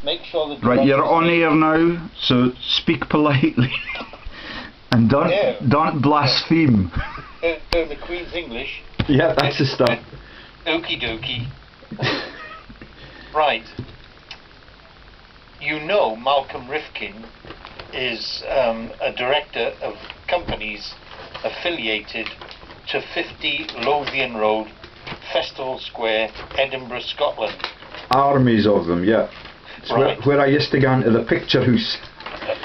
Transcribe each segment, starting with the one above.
make sure that... Right, you're on air now, so speak politely. And don't blaspheme. The Queen's English. Yeah, that's the stuff. Okie dokie. Right. You know Malcolm Rifkin is a director of companies affiliated to 50 Lothian Road, Festival Square, Edinburgh, Scotland. Armies of them, yeah. It's Right. where I used to go into the picture house.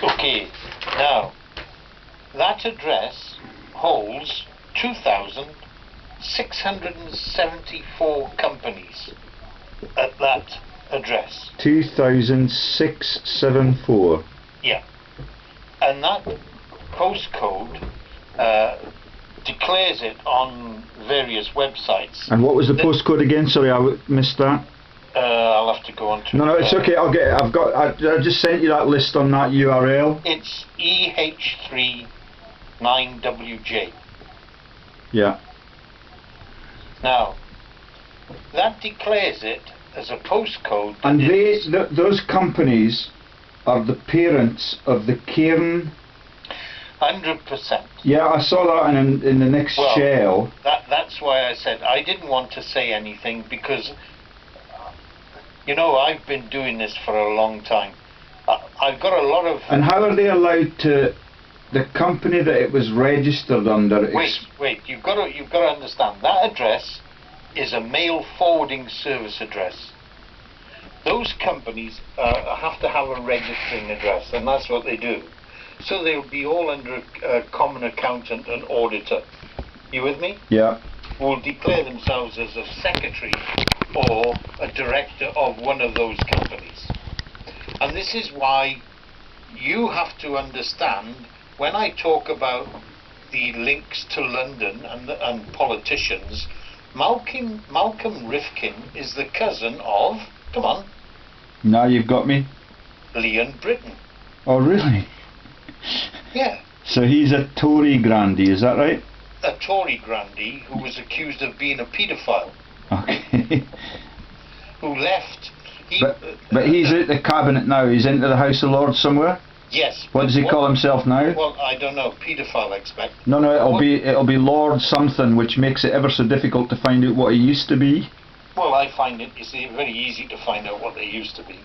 Okay, now, that address holds 2,674 companies at that address. 2,674. Yeah. And that postcode declares it on various websites. And what was the postcode again? Sorry, I missed that. I'll have to go on to... No, it's okay. I just sent you that list on that URL. It's EH3 9WJ. Yeah. Now, that declares it as a postcode. And those companies are the parents of the Cairn. 100%. Yeah, I saw that in the next shell. That's why I said I didn't want to say anything, because, you know, I've been doing this for a long time. I've got a lot of... And how are they allowed to... The company that it was registered under... Wait, you've got to understand, that address is a mail forwarding service address. Those companies have to have a registering address, and that's what they do. So they'll be all under a common accountant and auditor. You with me? Yeah. Will declare themselves as a secretary or a director of one of those companies. And this is why you have to understand, when I talk about the links to London and politicians, Malcolm Rifkin is the cousin of, come on. Now you've got me. Leon Britton. Oh, really? Yeah. So he's a Tory grandee, is that right? A Tory grandee who was accused of being a paedophile. Okay. Who left. But he's at the cabinet now. He's into the House of Lords somewhere. Yes. What does he call himself now? Well, I don't know. Paedophile, I expect. No, it'll be Lord something, which makes it ever so difficult to find out what he used to be. Well, I find it very easy to find out what they used to be.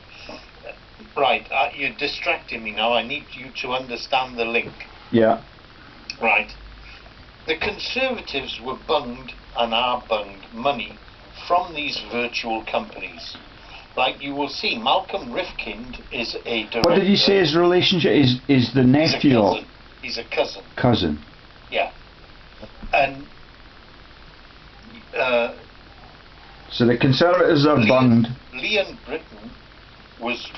Right, you're distracting me now. I need you to understand the link. Yeah. Right. The Conservatives were bunged and are bunged money from these virtual companies. Like you will see, Malcolm Rifkin is a director. What did you say his relationship is the nephew of? He's a cousin. Cousin. Yeah. And so the Conservatives are bunged. Leon Britton was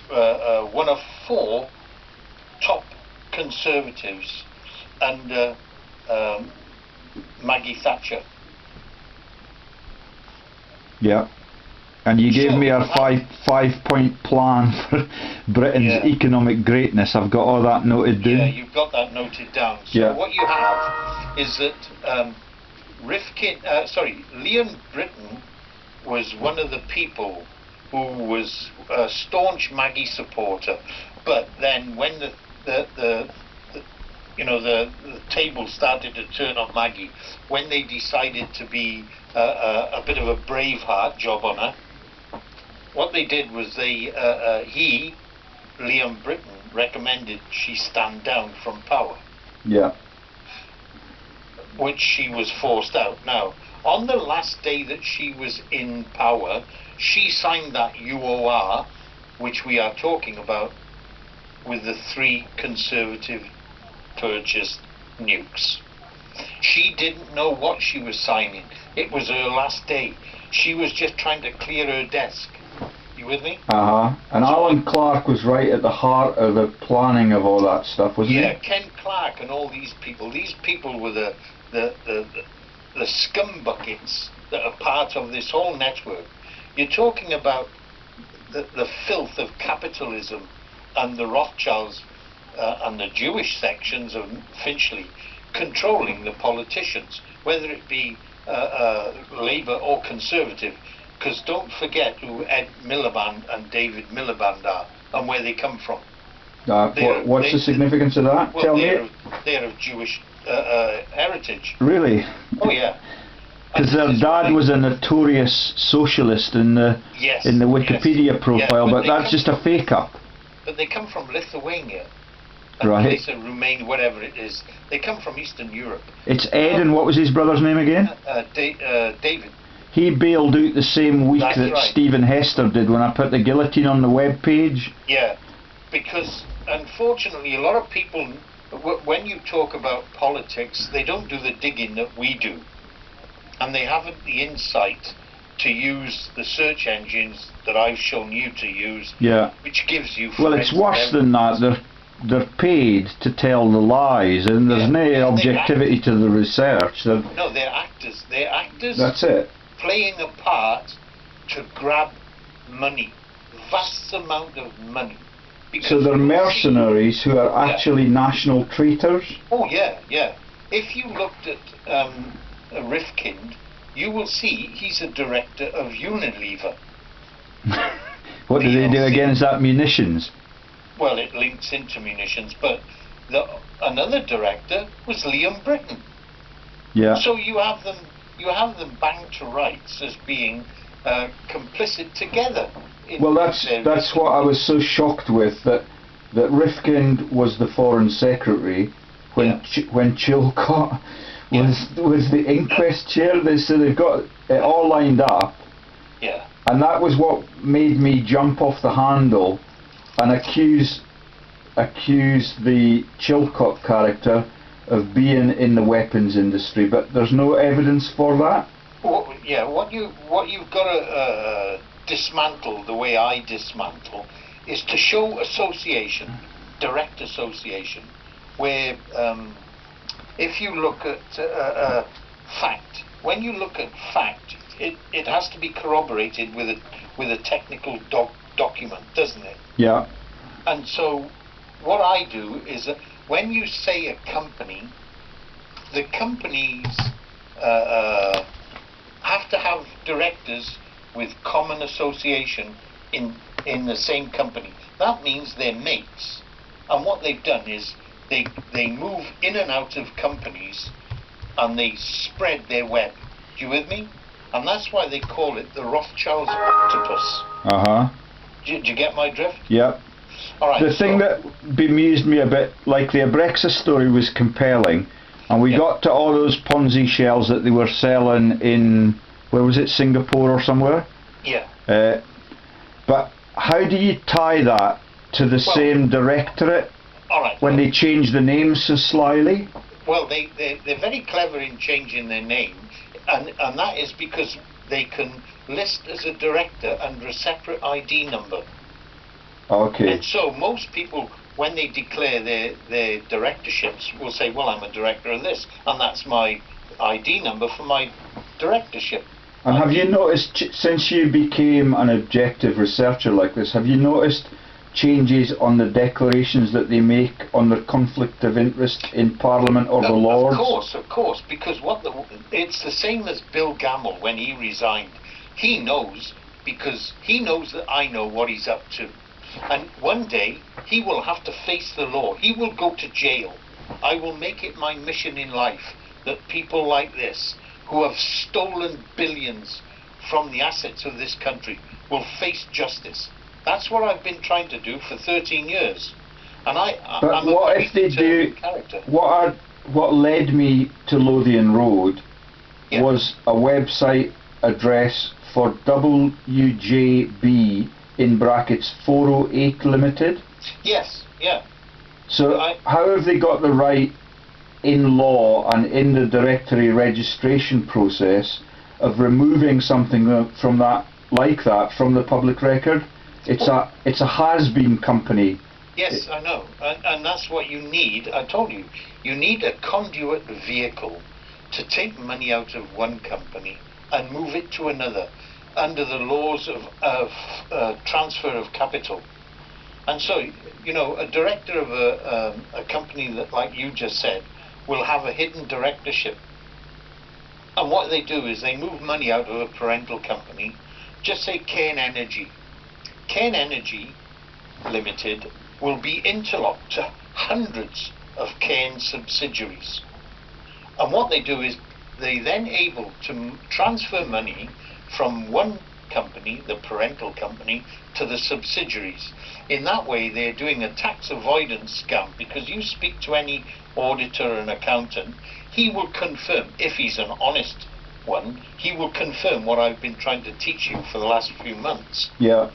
one of 4 top Conservatives under Maggie Thatcher. Yeah. And you gave me a five-point plan for Britain's economic greatness. I've got all that noted down. Yeah, you've got that noted down. So what you have is that Leon Britton was one of the people who was a staunch Maggie supporter, but then when the table started to turn on Maggie, when they decided to be a bit of a Braveheart job on her, what they did was Leon Britton, recommended she stand down from power. Yeah. Which she was forced out. Now, on the last day that she was in power, she signed that UOR, which we are talking about, with the 3 Conservative purchased nukes. She didn't know what she was signing. It was her last day. She was just trying to clear her desk. You with me? And Alan Clark was right at the heart of the planning of all that stuff, wasn't he? Yeah, Ken Clark and all these people. These people were the scum buckets that are part of this whole network. You're talking about the filth of capitalism and the Rothschilds and the Jewish sections of Finchley controlling the politicians, whether it be Labour or Conservative, because don't forget who Ed Miliband and David Miliband are. and where they come from. What's the significance of that? Well, Tell me. They're of Jewish heritage. Really? Oh yeah. Because their dad was a notorious socialist in the Wikipedia profile, but that's just a fake up. But they come from Lithuania. Right. Romania, whatever it is. They come from Eastern Europe. It's Ed, and what was his brother's name again? David. He bailed out the same week That's that right. Stephen Hester did when I put the guillotine on the web page. Yeah, because unfortunately a lot of people, when you talk about politics, they don't do the digging that we do. And they haven't the insight to use the search engines that I've shown you to use, which gives you... Well, it's worse than that. They're paid to tell the lies, and there's no objectivity to the research. No, they're actors. They're actors. That's it. Playing a part to grab money, vast amount of money. So they're mercenaries who are actually national traitors? Oh yeah, yeah. If you looked at Rifkind, you will see he's a director of Unilever. What do they do against that? Munitions? Well, it links into munitions, but another director was Liam Britton. Yeah. So you have them banged to rights as being complicit together. Well, that's what I was so shocked with, that Rifkind was the foreign secretary when Chilcot was the inquest chair. So they've got it all lined up. Yeah. And that was what made me jump off the handle and accuse the Chilcot character of being in the weapons industry, but there's no evidence for that. Well, yeah, what you've got to dismantle, the way I dismantle, is to show association, direct association, where if you look at fact, when you look at fact, it has to be corroborated with a technical document, doesn't it? Yeah. And so what I do is that when you say a company, the companies have to have directors with common association in the same company. That means they're mates. And what they've done is they move in and out of companies and they spread their web. Do you with me? And that's why they call it the Rothschild's octopus. Uh-huh. Do you get my drift? Yep. All right, the thing that bemused me a bit, like the Abrexas story was compelling, and we got to all those Ponzi shells that they were selling in, where was it, Singapore or somewhere? Yeah. But how do you tie that to the same directorate when they change the names so slyly? Well, they're very clever in changing their name, and that is because they can list as a director under a separate ID number. Okay. And so most people, when they declare their directorships, will say, well, I'm a director of this, and that's my ID number for my directorship. And have you noticed, since you became an objective researcher like this, have you noticed changes on the declarations that they make on their conflict of interest in Parliament or the Lords? Of course, because it's the same as Bill Gamble when he resigned. He knows, because he knows that I know what he's up to. And one day, he will have to face the law. He will go to jail. I will make it my mission in life that people like this, who have stolen billions from the assets of this country, will face justice. That's what I've been trying to do for 13 years. And I'm a very determined character. What led me to Lothian Road was a website address for WJB in brackets 408 Limited. Yes, yeah. So how have they got the right in law and in the directory registration process of removing something from that, like that, from the public record? It's a has-been company. Yes, I know, and that's what you need. I told you, you need a conduit vehicle to take money out of one company and move it to another under the laws of transfer of capital. And so, you know, a director of a company that, like you just said, will have a hidden directorship. And what they do is they move money out of a parental company, just say Cairn Energy. Cairn Energy Limited will be interlocked to hundreds of Cairn subsidiaries. And what they do is they then able to transfer money from one company, the parental company, to the subsidiaries. In that way they're doing a tax avoidance scam, because you speak to any auditor and accountant, he will confirm, if he's an honest one, he will confirm what I've been trying to teach you for the last few months. Yeah.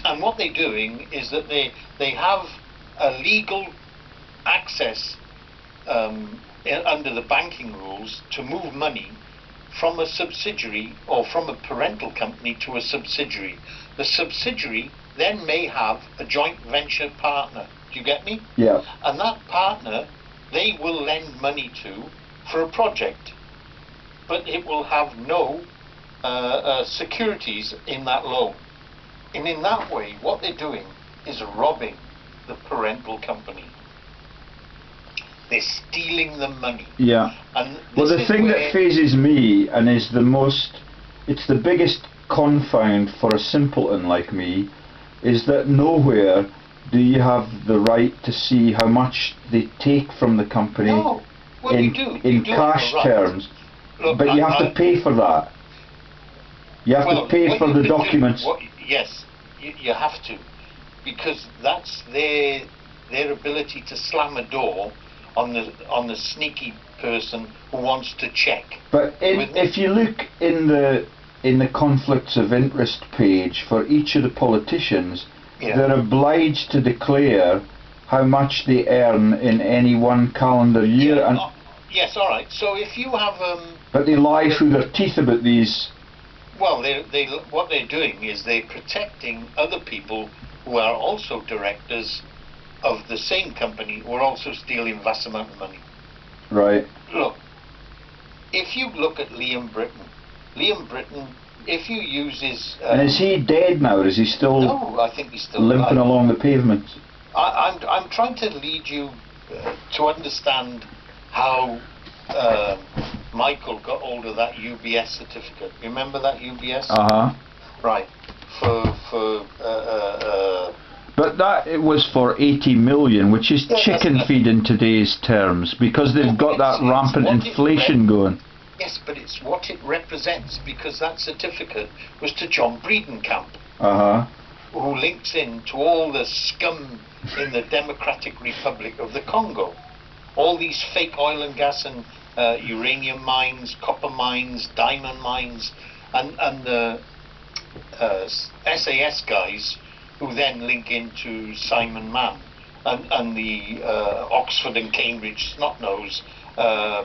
And what they're doing is that they have a legal access under the banking rules to move money from a subsidiary or from a parental company to a subsidiary. The subsidiary then may have a joint venture partner. Do you get me? Yeah. And that partner they will lend money to for a project, but it will have no securities in that loan. And in that way, what they're doing is robbing the parental company. They're stealing the money. Yeah. And well, the thing that phases me and is it's the biggest confound for a simpleton like me, is that nowhere do you have the right to see how much they take from the company. No. Well, in, you do. in you do cash right. terms. Look, but you have to pay for that. You have to pay for the documents. Yes, you have to, because that's their ability to slam a door on the sneaky person who wants to check. But if you look in the conflicts of interest page for each of the politicians, they're obliged to declare how much they earn in any one calendar year. Yeah, yes, all right. So if you have but they lie through their teeth about these. Well, what they're doing is they're protecting other people who are also directors of the same company who are also stealing vast amount of money. Right. Look, if you look at Liam Britton, if you use his... and is he dead now, or is he still... No, I think he's still limping alive. along the pavement? I'm trying to lead you to understand how Michael got hold of that UBS certificate. Remember that UBS? Uh-huh. Right. But that it was for 80 million, which is chicken feed in today's terms, because they've got that rampant inflation going. Yes, but it's what it represents, because that certificate was to John Breedenkamp, who links in to all the scum in the Democratic Republic of the Congo. All these fake oil and gas and uranium mines, copper mines, diamond mines, and the SAS guys who then link into Simon Mann and the Oxford and Cambridge snot-nosed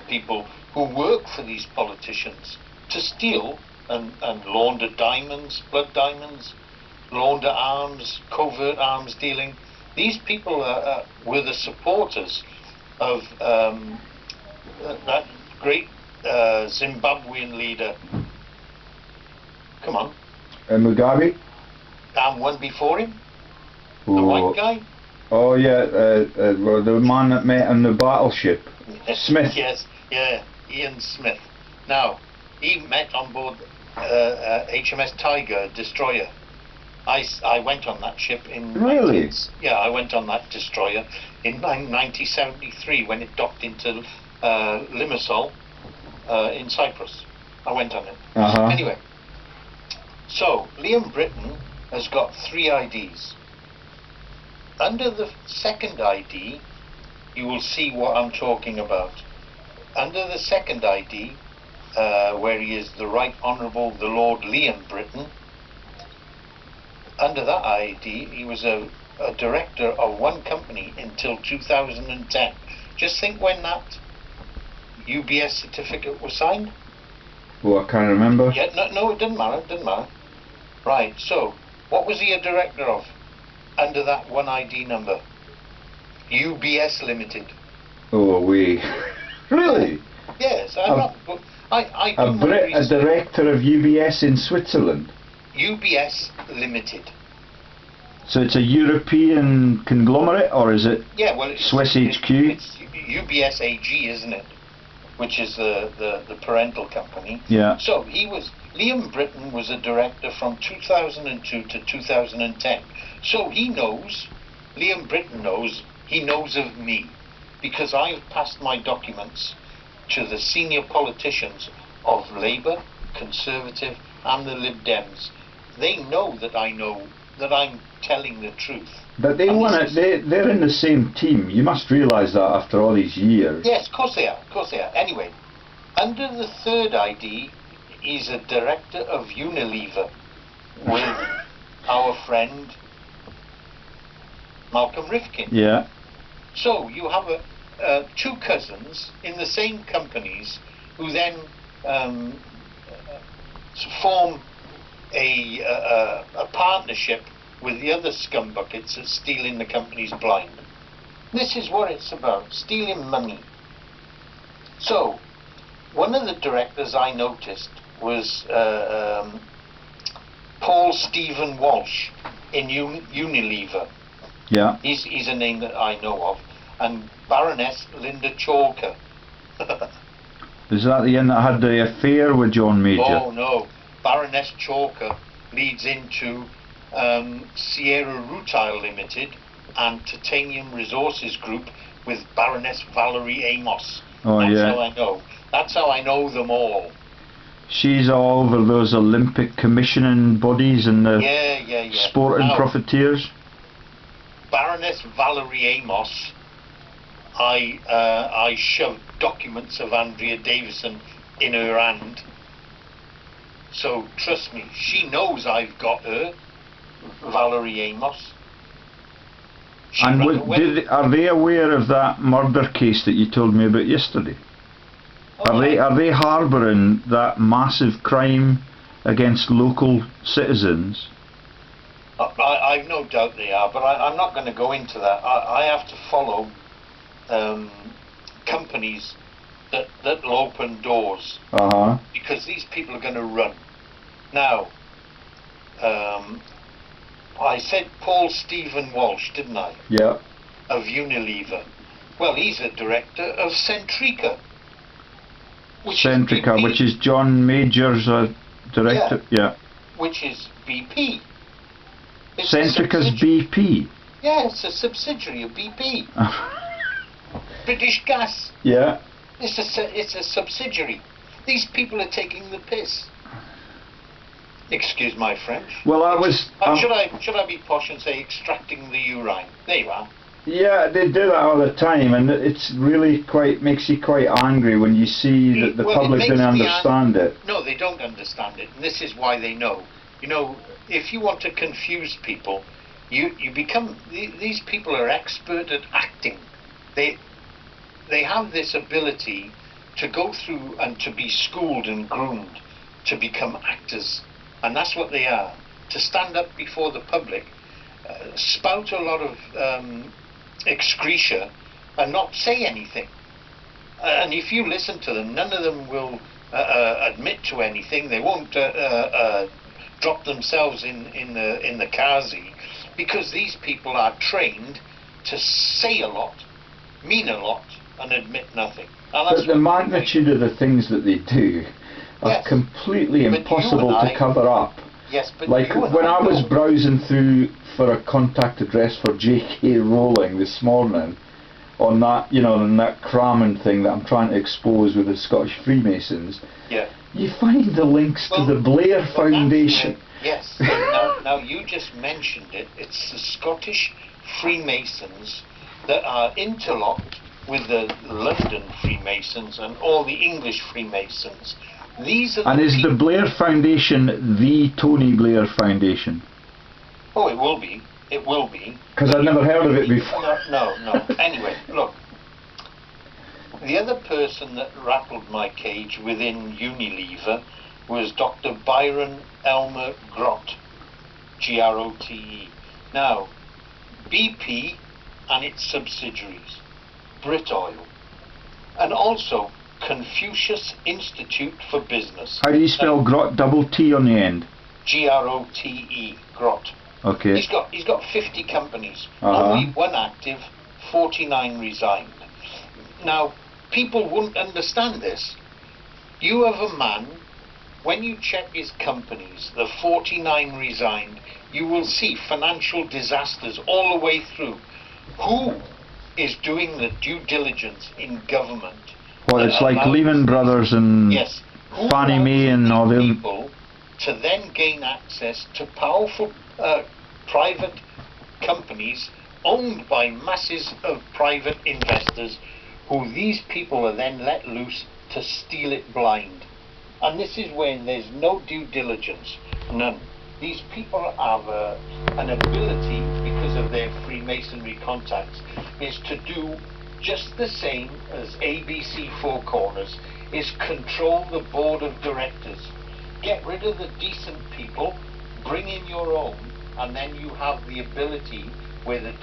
people who work for these politicians to steal and launder diamonds, blood diamonds, launder arms, covert arms dealing. These people were the supporters of that great Zimbabwean leader. Come on. Mugabe? And one before him? The white guy? Oh yeah, well, the man that met on the battleship. Smith. Yes, yeah, Ian Smith. Now, he met on board HMS Tiger, destroyer. I went on that ship in... Really? I went on that destroyer in 1973 when it docked into Limassol in Cyprus. I went on it. Anyway, so Liam Britton has got 3 IDs. Under the second ID, you will see what I'm talking about. Under the second ID, where he is the Right Honourable the Lord Liam Britton, under that ID, he was a director of one company until 2010. Just think when that UBS certificate was signed. Well, I can't remember. Yeah, no, it didn't matter. Right, so, what was he a director of under that one ID number? UBS Limited. Oh, we... Really? Yes, I do a director of UBS in Switzerland? UBS Limited. So it's a European conglomerate, or is it Swiss HQ? It's UBS AG, isn't it? Which is the parental company. Yeah. So Liam Britton was a director from 2002 to 2010. So he knows Liam Britton knows, he knows of me, because I've passed my documents to the senior politicians of Labour, Conservative and the Lib Dems. They know that I'm telling the truth. But they're in the same team. You must realise that after all these years. Yes, of course they are. Anyway, under the third ID, he's a director of Unilever with our friend Malcolm Rifkin. Yeah. So you have two cousins in the same companies who then form a partnership with the other scumbuckets that stealing the companies blind. This is what it's about, stealing money. So, one of the directors I noticed was Paul Stephen Walsh in Unilever. Yeah. He's a name that I know of. And Baroness Linda Chalker. Is that the one that had the affair with John Major? Oh no, Baroness Chalker leads into Sierra Rutile Limited and Titanium Resources Group with Baroness Valerie Amos. Oh, That's yeah. how I know. That's how I know them all. She's all over those Olympic commissioning bodies and the sporting profiteers. Baroness Valerie Amos, I shoved documents of Andrea Davison in her hand. So trust me, she knows I've got her, Valerie Amos. And are they aware of that murder case that you told me about yesterday? Oh, Are they harbouring that massive crime against local citizens? I've no doubt they are, but I'm not going to go into that. I have to follow companies that will open doors, because these people are going to run. Now, I said Paul Stephen Walsh, didn't I? Yeah. Of Unilever. Well, he's a director of Centrica. Which is John Major's director. Yeah. Which is BP. Centrica's BP. Yeah, it's a subsidiary of BP. British Gas. Yeah. It's a subsidiary. These people are taking the piss. Excuse my French. Well, should I be posh and say extracting the urine? There you are. Yeah, they do that all the time, and it's really makes you quite angry when you see that the public don't understand it. No, they don't understand it, and this is why they know. You know, if you want to confuse people, you become. These people are expert at acting. They have this ability to go through and to be schooled and groomed to become actors, and that's what they are. To stand up before the public, spout a lot of excretia, and not say anything. And if you listen to them, none of them will admit to anything. They won't drop themselves in the Kazi, because these people are trained to say a lot, mean a lot, and admit nothing. But the magnitude of the things that they do are completely impossible to cover up. Yes, but like when I was browsing through for a contact address for J.K. Rowling this morning, on that, on that cramming thing that I'm trying to expose with the Scottish Freemasons, you find the links to the Blair Foundation. Yes. Now you just mentioned it. It's the Scottish Freemasons that are interlocked with the London Freemasons and all the English Freemasons. These are is the Blair Foundation the Tony Blair Foundation? Oh, it will be. It will be. Because I've never heard of it before. No. Anyway, look. The other person that rattled my cage within Unilever was Dr. Byron Elmer Grote, Grote. Now, BP and its subsidiaries, Brit Oil, and also Confucius Institute for Business. How do you spell Grote? Double T on the end. Grote. Grote. Okay. He's got 50 companies. Only one active, 49 resigned. Now, people wouldn't understand this. You have a man when you check his companies, the 49 resigned, you will see financial disasters all the way through. Who is doing the due diligence in government? Well, it's like Lehman Brothers and yes, Fannie Mae and all them. People to then gain access to powerful private companies owned by masses of private investors, who these people are then let loose to steal it blind. And this is when there's no due diligence, none. These people have an ability, because of their Freemasonry contacts, is to do just the same as ABC Four Corners, is control the board of directors. Get rid of the decent people, bring in your own, and then you have the ability where the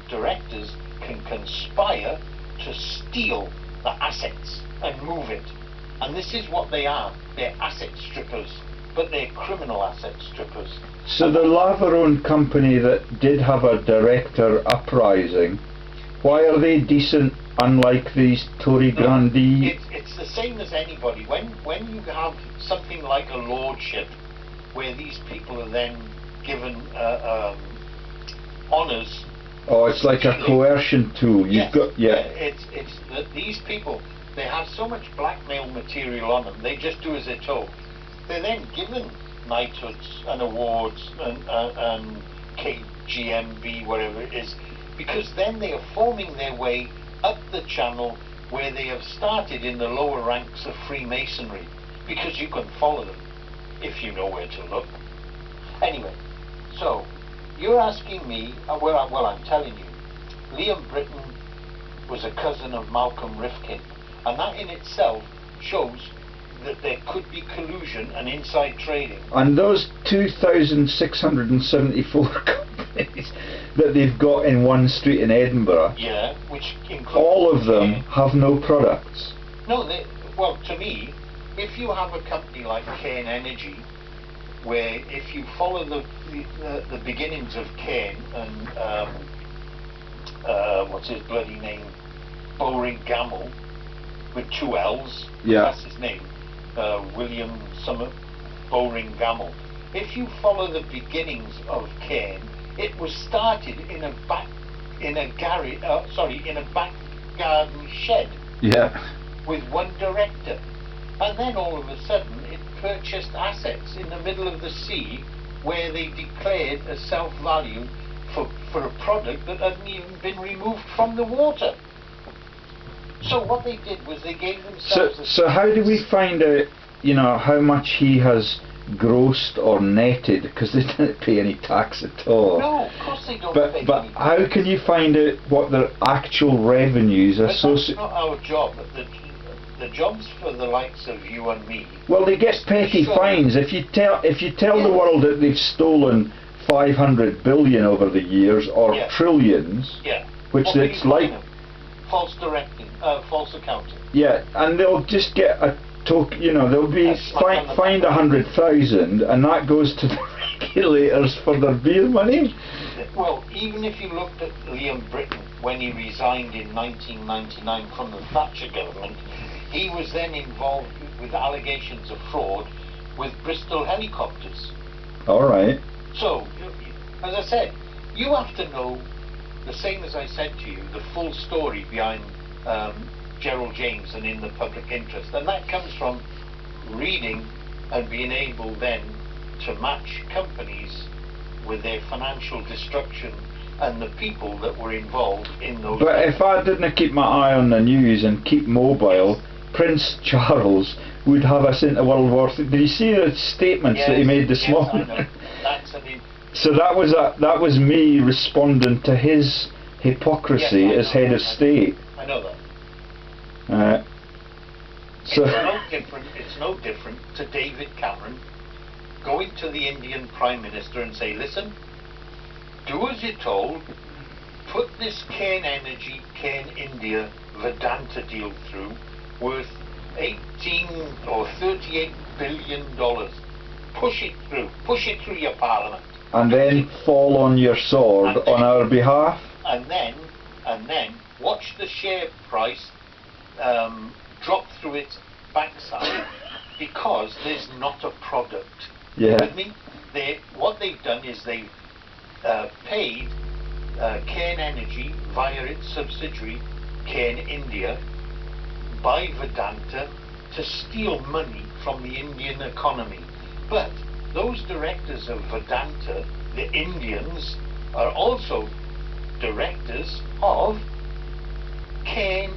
directors can conspire to steal the assets and move it. And this is what they are. They're asset strippers, but they're criminal asset strippers. So the Laveron company that did have a director uprising, why are they decent, unlike these Tory grandees? It's the same as anybody. When you have something like a lordship, where these people are then given honours. Oh, it's like a coercion tool. Yes, it's that these people, they have so much blackmail material on them. They just do as they're told. They're then given knighthoods and awards and KGMB, whatever it is, because then they are forming their way up the channel where they have started in the lower ranks of Freemasonry, because you can follow them if you know where to look. Anyway, so you're asking me, well, I'm telling you, Liam Britton was a cousin of Malcolm Rifkin, and that in itself shows that there could be collusion and inside trading. And those 2,674 companies that they've got in one street in Edinburgh, yeah, which includes all of them have no products. No, well, to me, if you have a company like Cairn Energy, where if you follow the beginnings of Cairn and what's his bloody name, Bowring Gamble, with two L's, yeah, that's his name, William Summer Bowring Gamble. If you follow the beginnings of Cairn, it was started in a back garden shed. Yeah. With one director, and then all of a sudden it purchased assets in the middle of the sea, where they declared a self-value for a product that hadn't even been removed from the water. So what they did was they gave themselves so how do we find out, how much he has grossed or netted, because they didn't pay any tax at all? No, of course they don't pay but any how tax. can you find out what their actual revenues are? But that's not our job. The job's for the likes of you and me. Well, they get petty fines. If you tell the world that they've stolen 500 billion over the years, or trillions, which it's like false directing, false accounting. Yeah, and they'll just get a they'll be fined 100,000, and that goes to the regulators for their beer money. Well, even if you looked at Liam Britton when he resigned in 1999 from the Thatcher government, he was then involved with allegations of fraud with Bristol helicopters. All right. So, as I said, you have to know, the same as I said to you, the full story behind Gerald James and In the Public Interest, and that comes from reading and being able then to match companies with their financial destruction and the people that were involved in those. But if I didn't keep my eye on the news and keep mobile, Prince Charles would have us into World War III. Did you see the statements that he made this morning? I know. So that was me responding to his hypocrisy as head of state. I know that. So it's no different to David Cameron going to the Indian Prime Minister and say, listen, do as you're told, put this Cairn Energy, Cairn India Vedanta deal through, worth 18 or 38 billion dollars. Push it through your parliament. And then fall on your sword on our behalf. And then watch the share price drop through its backside because there's not a product. Yeah. With me? What they've done is they've paid Cairn Energy via its subsidiary Cairn India by Vedanta to steal money from the Indian economy. But those directors of Vedanta, the Indians, are also directors of Cairn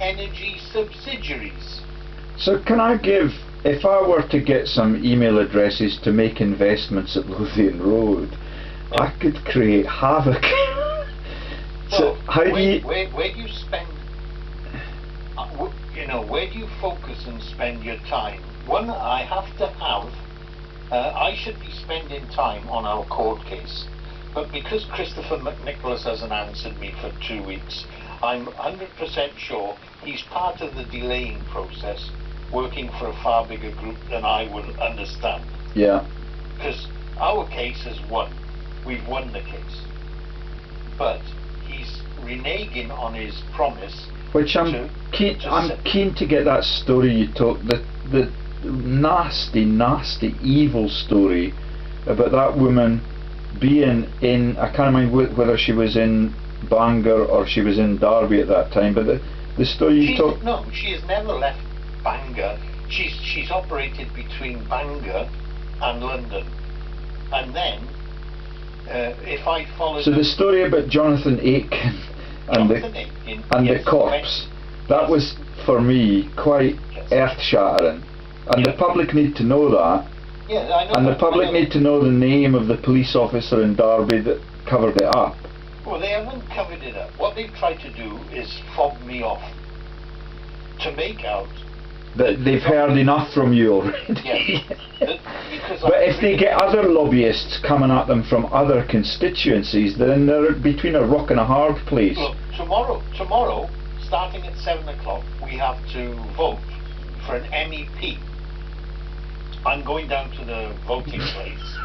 Energy subsidiaries. So can I give, if I were to get some email addresses to make investments at Lothian Road, I could create havoc. So well, how do you... Where do you spend, where do you focus and spend your time? One, I have to have, I should be spending time on our court case, but because Christopher McNicholas hasn't answered me for 2 weeks, I'm 100% sure he's part of the delaying process, working for a far bigger group than I will understand. Yeah. Because our case has won. We've won the case. But he's reneging on his promise. Which I'm keen to get that story you told, the nasty, evil story about that woman being in, I can't remember whether she was in Bangor or she was in Derby at that time, but the story you told... No, she has never left Bangor. She's operated between Bangor and London. And then, if I follow... So the story about Jonathan Aitken and the corpse, that was, for me, quite earth-shattering. And the public need to know that. Yeah, I know. And the public need to know the name of the police officer in Derby that covered it up. Well, they haven't covered it up. What they've tried to do is fob me off. To make out... That they've heard enough from you already. Yeah. But if they get other lobbyists coming at them from other constituencies, then they're between a rock and a hard place. Look, tomorrow, starting at 7 o'clock, we have to vote for an MEP. I'm going down to the voting place.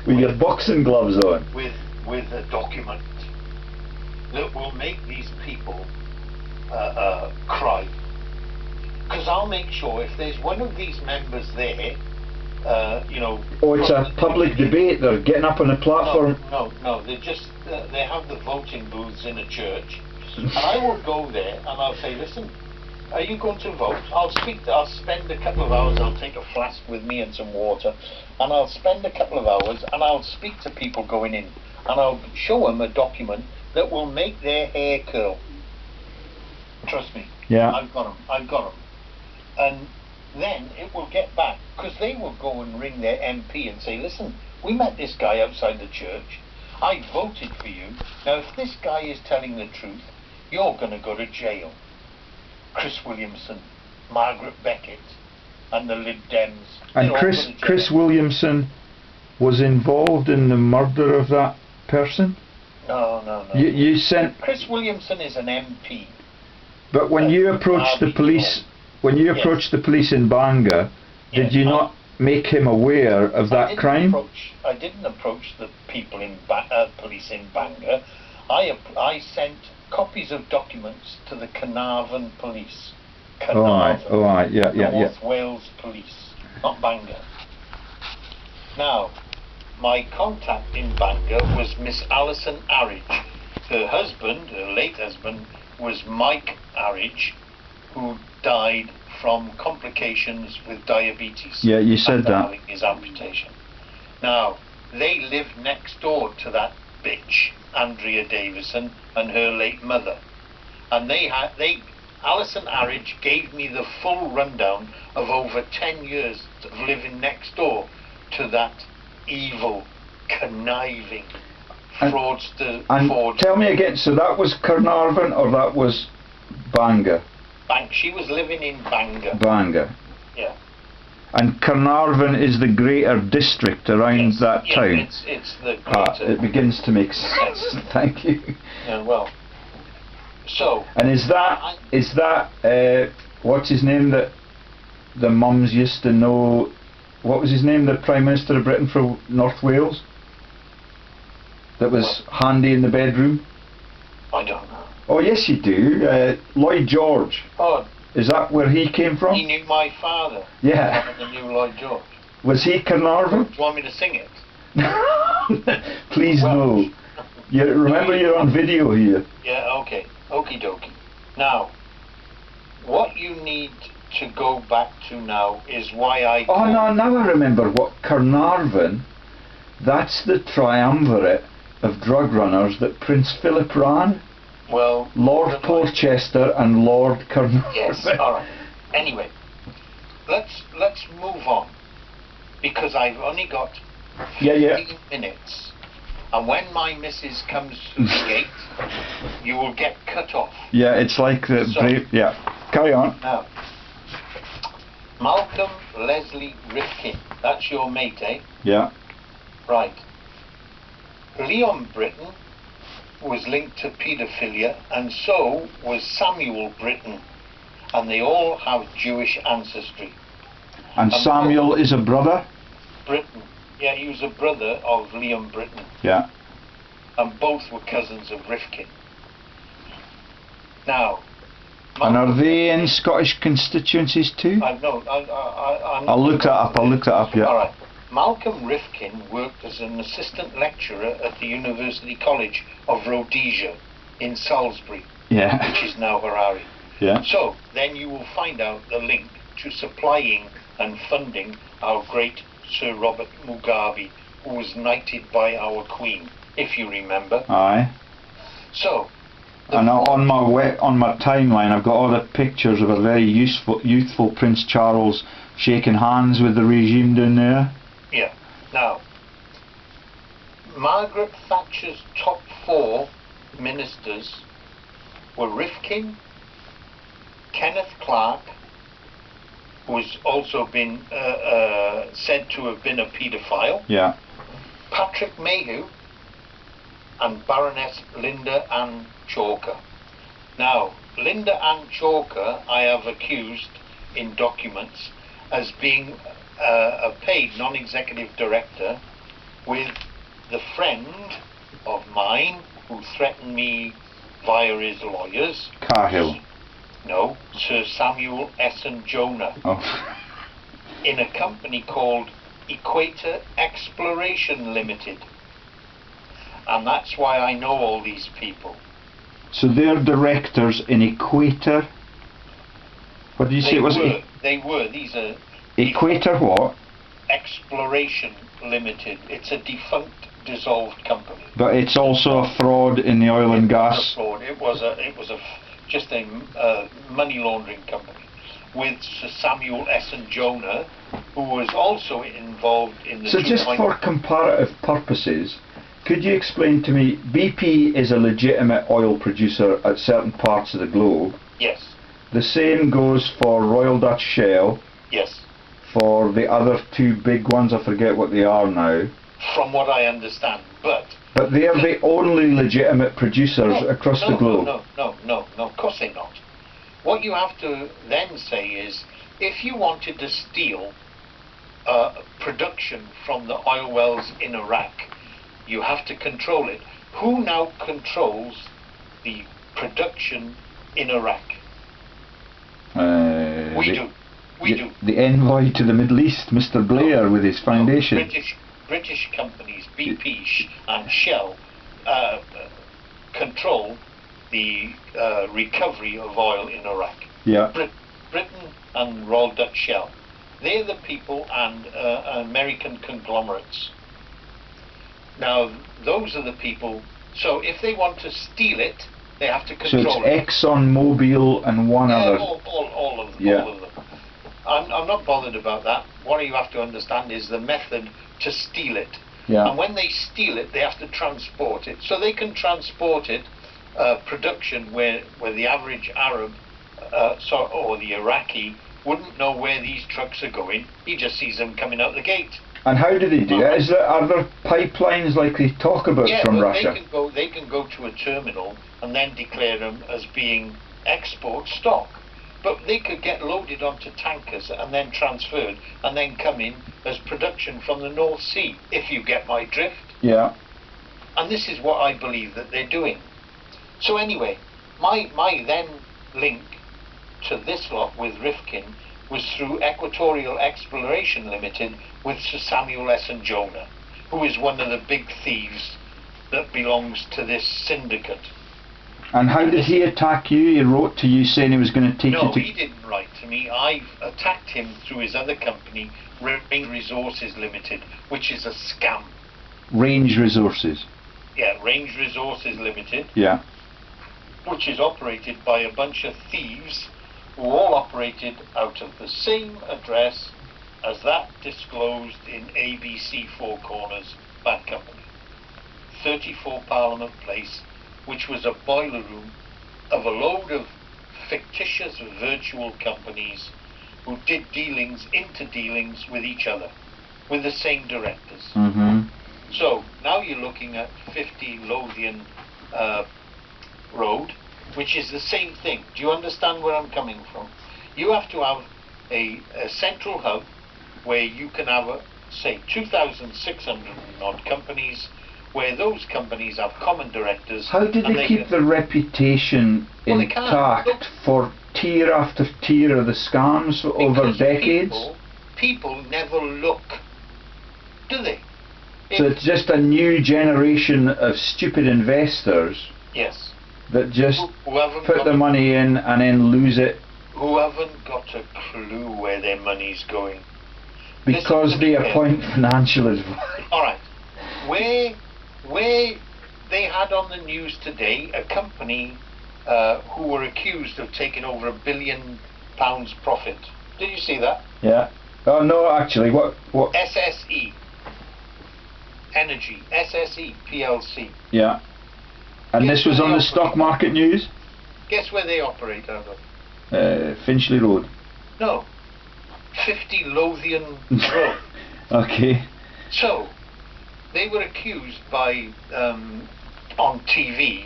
With your boxing gloves on. With a document that will make these people cry. Because I'll make sure if there's one of these members there, Oh, it's a public debate, they're getting up on a platform. No, they have the voting booths in a church. And I will go there and I'll say, listen, are you going to vote? I'll spend a couple of hours, I'll take a flask with me and some water, and I'll spend a couple of hours and I'll speak to people going in, and I'll show them a document that will make their hair curl. Trust me. Yeah. I've got them. And then it will get back, because they will go and ring their MP and say, listen, we met this guy outside the church, I voted for you, now if this guy is telling the truth, you're going to go to jail. Chris Williamson, Margaret Beckett, and the Lib Dems. And Chris Williamson was involved in the murder of that person? No. You sent... Chris Williamson is an MP. But when you approached the police... When you approached the police in Bangor, did you not make him aware of that crime? I didn't approach the people in police in Bangor. I sent copies of documents to the Carnarvon police. North Wales police, not Bangor. Now, my contact in Bangor was Miss Alison Arridge. Her husband, her late husband, was Mike Arridge, who died from complications with diabetes. Yeah, you said that. His amputation. Now, they live next door to that bitch, Andrea Davison, and her late mother. And Alison Arridge gave me the full rundown of over 10 years of living next door to that evil, conniving, fraudster. And tell me again, so that was Carnarvon or that was Bangor? She was living in Bangor. Bangor. Yeah. And Carnarvon is the greater district around that town? It's the greater... it begins to make sense. Thank you. Yeah, well... So... And is that what's his name that the mums used to know... What was his name, the Prime Minister of Britain for North Wales? That was handy in the bedroom? I don't know. Oh yes you do, Lloyd George. Oh, Is that where he came from? He knew my father. Yeah. The new Lloyd George. Was he Carnarvon? Do you want me to sing it? Please no. Remember you're on video here. Yeah, okay. Okie dokie. Now, what you need to go back to now is why I... Oh no, now I remember what Carnarvon, that's the triumvirate of drug runners that Prince Philip ran. Well... Lord Porchester and Lord Carnarvon. Yes, alright. Anyway, let's move on. Because I've only got 15 minutes. And when my missus comes through the gate, you will get cut off. Yeah, it's like the brave... Yeah, carry on. Now, Malcolm Leslie Rifkin. That's your mate, eh? Yeah. Right. Leon Britton was linked to paedophilia, and so was Samuel Britton. And they all have Jewish ancestry. And Samuel is a brother? Britton. Yeah, he was a brother of Leon Britton. Yeah. And both were cousins of Rifkin. Now... And are they in Scottish constituencies too? I'll look that up, yeah. Alright. Malcolm Rifkin worked as an assistant lecturer at the University College of Rhodesia in Salisbury, which is now Harare. Yeah. So, then you will find out the link to supplying and funding our great Sir Robert Mugabe, who was knighted by our Queen, if you remember. Aye. So, and on my timeline I've got all the pictures of a very youthful Prince Charles shaking hands with the regime down there. Yeah. Now, Margaret Thatcher's top 4 ministers were Rifkin, Kenneth Clarke, who has also been said to have been a paedophile, Patrick Mayhew, and Baroness Linda Ann Chalker. Now, Linda Ann Chalker I have accused in documents as being a paid non-executive director with the friend of mine who threatened me via his lawyers. Cahill. No, Sir Samuel Essen Jonah. Oh. In a company called Equator Exploration Limited. And that's why I know all these people. So they're directors in Equator. What did you say it was? They were. These are... Equator what? Exploration Limited. It's a defunct, dissolved company. But it's also a fraud in the oil and gas. It was just a money laundering company with Sir Samuel Essen Jonah, who was also involved in the... So just for comparative purposes, could you explain to me, BP is a legitimate oil producer at certain parts of the globe. Yes. The same goes for Royal Dutch Shell. Yes. For the other 2 big ones, I forget what they are now. From what I understand, but they are the only legitimate producers across the globe. No, of course they're not. What you have to then say is, if you wanted to steal production from the oil wells in Iraq, you have to control it. Who now controls the production in Iraq? We do. The envoy to the Middle East, Mr. Blair, with his foundation. British companies, BP and Shell, control the recovery of oil in Iraq. Yeah. Britain and Royal Dutch Shell. They're the people, and American conglomerates. Now, those are the people. So if they want to steal it, they have to control it. So it's Exxon, Mobil and one other. All of them. I'm not bothered about that. What you have to understand is the method to steal it. Yeah. And when they steal it, they have to transport it. So they can transport it, production where the average Arab or the Iraqi wouldn't know where these trucks are going. He just sees them coming out the gate. And how do they do it? Are there pipelines like they talk about from Russia? They can go to a terminal and then declare them as being export stock. But they could get loaded onto tankers and then transferred and then come in as production from the North Sea, if you get my drift. Yeah. And this is what I believe that they're doing. So anyway, my then link to this lot with Rifkin was through Equatorial Exploration Limited with Sir Samuel S. and Jonah, who is one of the big thieves that belongs to this syndicate. And how did he attack you? He wrote to you saying he was going to take you to... No, he didn't write to me. I attacked him through his other company, Range Resources Limited, which is a scam. Range Resources? Yeah, Range Resources Limited. Yeah. Which is operated by a bunch of thieves who all operated out of the same address as that disclosed in ABC Four Corners Bad Company. 34 Parliament Place, which was a boiler room of a load of fictitious virtual companies who did dealings with each other, with the same directors. Mm-hmm. So now you're looking at 50 Lothian Road, which is the same thing. Do you understand where I'm coming from? You have to have a central hub where you can have, say, 2,600 odd companies, where those companies have common directors. How did they keep the reputation intact for tier after tier of the scams over decades? People never look, do they? So it's just a new generation of stupid investors. Yes. That just put the money in and then lose it. Who haven't got a clue where their money's going. Because they appoint financial advice. Alright. Where they had on the news today a company who were accused of taking over £1 billion profit. Did you see that? Yeah. Oh no, actually, what? SSE Energy, SSE PLC. Yeah. And this was on the stock market news? Guess where they operate out of? Finchley Road. No. 50 Lothian Road. Okay. So, they were accused by, on TV,